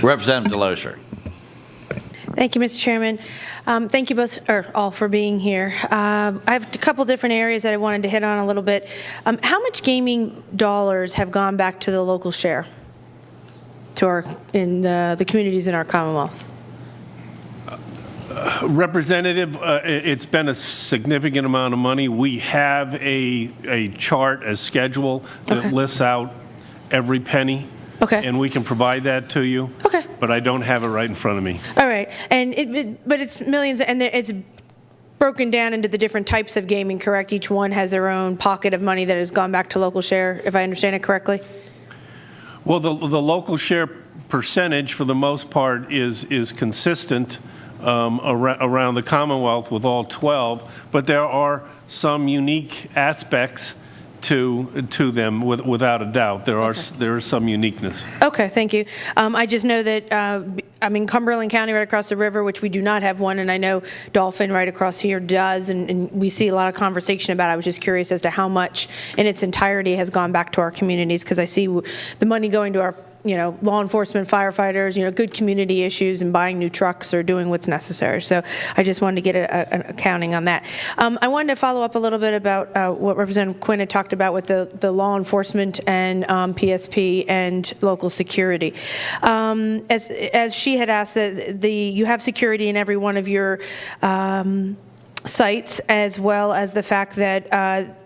Representative Delozier. Thank you, Mr. Chairman. Thank you both, or all, for being here. I have a couple different areas that I wanted to hit on a little bit. How much gaming dollars have gone back to the local share, to our the communities in our Commonwealth? Representative, it's been a significant amount of money. We have a chart, a schedule that lists out every penny. Okay. And we can provide that to you. Okay. But I don't have it right in front of me. All right. And but it's millions, and it's broken down into the different types of gaming, correct? Each one has their own pocket of money that has gone back to local share, if I understand it correctly? Well, the local share percentage, for the most part, is consistent around the Commonwealth with all 12, but there are some unique aspects to them, without a doubt. There is some uniqueness. Okay, thank you. I just know that I'm in Cumberland County, right across the river, which we do not have one, and I know Dolphin right across here does, and we see a lot of conversation about it. I was just curious as to how much in its entirety has gone back to our communities, because I see the money going to our law enforcement, firefighters, good community issues, and buying new trucks or doing what's necessary. So I just wanted to get an accounting on that. I wanted to follow up a little bit about what Representative Quinn had talked about with the law enforcement and PSP and local security. As she had asked, that you have security in every one of your sites, as well as the fact that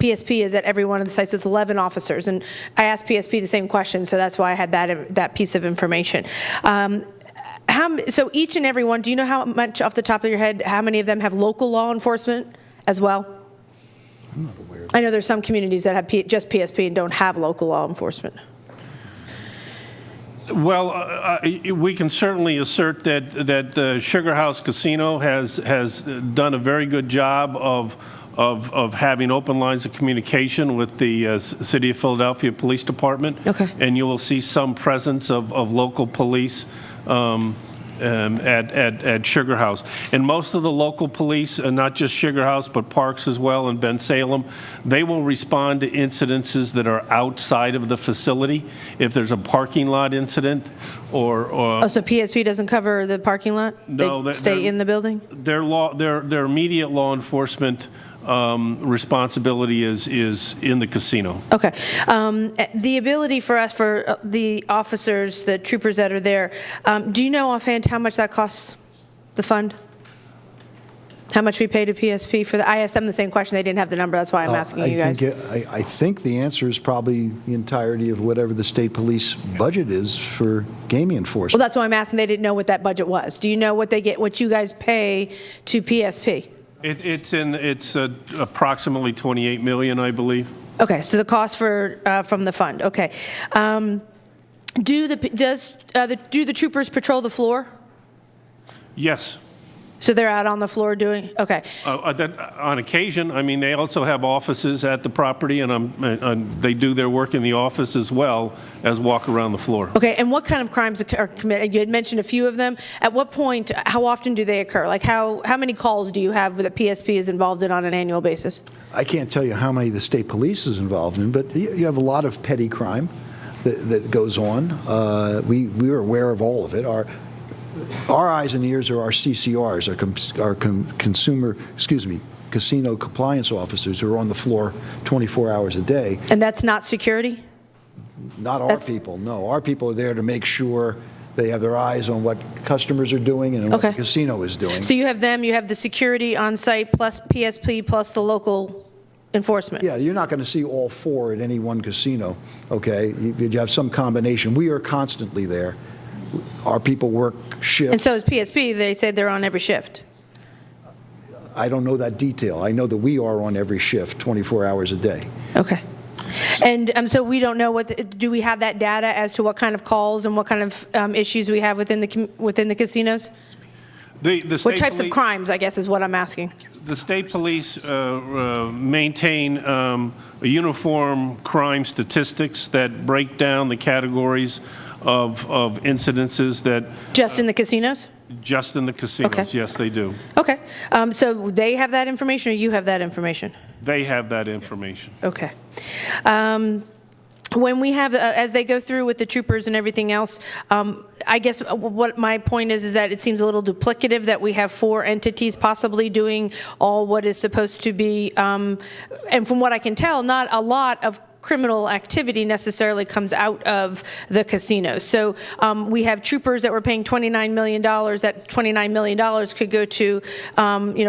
PSP is at every one of the sites with 11 officers. And I asked PSP the same question, so that's why I had that piece of information. So each and every one, do you know how much off the top of your head, how many of them have local law enforcement as well? I'm not aware of that. I know there's some communities that have just PSP and don't have local law enforcement. Well, we can certainly assert that the Sugar House Casino has done a very good job of having open lines of communication with the City of Philadelphia Police Department. Okay. And you will see some presence of local police at Sugar House. And most of the local police, not just Sugar House, but Parks as well and Ben Salem, they will respond to incidences that are outside of the facility. If there's a parking lot incident or so PSP doesn't cover the parking lot? No, they stay in the building? Their immediate law enforcement responsibility is in the casino. Okay. The ability for us, for the officers, the troopers that are there, do you know offhand how much that costs the fund? How much we pay to PSP for that? I asked them the same question. They didn't have the number. That's why I'm asking you guys. I think the answer is probably the entirety of whatever the state police budget is for gaming enforcement. Well, that's why I'm asking. They didn't know what that budget was. Do you know what they get, what you guys pay to PSP? It's approximately $28 million, I believe. Okay, so the cost from the fund. Okay, do the troopers patrol the floor? Yes. So they're out on the floor doing, okay. On occasion. I mean, they also have offices at the property, and they do their work in the office as well as walk around the floor. Okay, and what kind of crimes are committed? You had mentioned a few of them. At what point, how often do they occur? Like how many calls do you have that PSP is involved in on an annual basis? I can't tell you how many the state police is involved in, but you have a lot of petty crime that goes on. We are aware of all of it. Our eyes and ears are our CCRs, casino compliance officers who are on the floor 24 hours a day. And that's not security? Not our people, no. Our people are there to make sure they have their eyes on what customers are doing and what the casino is doing. So you have them, you have the security on site plus PSP plus the local enforcement? Yeah, you're not going to see all four at any one casino, okay? You have some combination. We are constantly there. Our people work shift. And so is PSP. They say they're on every shift. I don't know that detail. I know that we are on every shift 24 hours a day. Okay. And so we don't know do we have that data as to what kind of calls and what kind of issues we have within the casinos? What types of crimes, I guess, is what I'm asking. The state police maintain uniform crime statistics that break down the categories of incidences that... Just in the casinos? Just in the casinos, okay. Yes, they do. Okay. So they have that information or you have that information? They have that information. Okay. when we have, as they go through with the troopers and everything else, I guess what my point is that it seems a little duplicative that we have 4 entities possibly doing all what is supposed to be, and from what I can tell, not a lot of criminal activity necessarily comes out of the casino. So we have troopers that were paying $29 million. That $29 million could go to,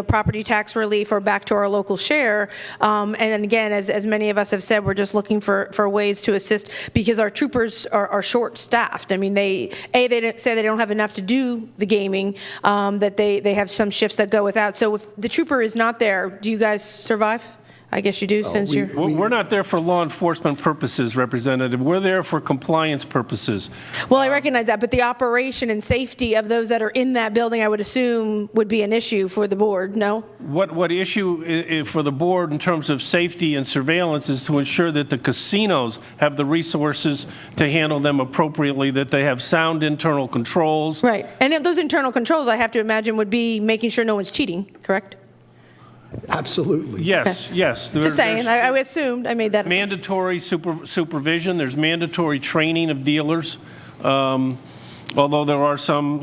property tax relief or back to our local share. And again, as many of us have said, we're just looking for ways to assist because our troopers are short-staffed. I mean, they say they don't have enough to do the gaming, that they have some shifts that go without. So if the trooper is not there, do you guys survive? I guess you do, since you're... We're not there for law enforcement purposes, Representative. We're there for compliance purposes. Well, I recognize that, but the operation and safety of those that are in that building, I would assume, would be an issue for the board, no? What issue for the board in terms of safety and surveillance is to ensure that the casinos have the resources to handle them appropriately, that they have sound internal controls. Right. And if those internal controls, I have to imagine, would be making sure no one's cheating, correct? Absolutely. Yes, yes. Just saying. I assumed. I made that assumption. Mandatory supervision. There's mandatory training of dealers. Although there are some,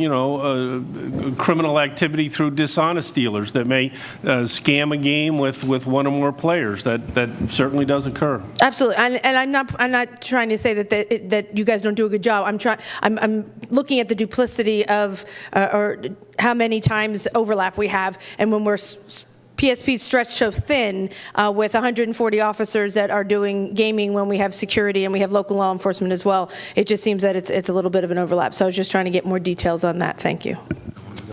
criminal activity through dishonest dealers that may scam a game with one or more players. That certainly does occur. Absolutely, and I'm not trying to say that you guys don't do a good job. I'm looking at the duplicity of or how many times overlap we have, and when we're PSP's stretched so thin with 140 officers that are doing gaming when we have security and we have local law enforcement as well. It just seems that it's a little bit of an overlap. So I was just trying to get more details on that. Thank you.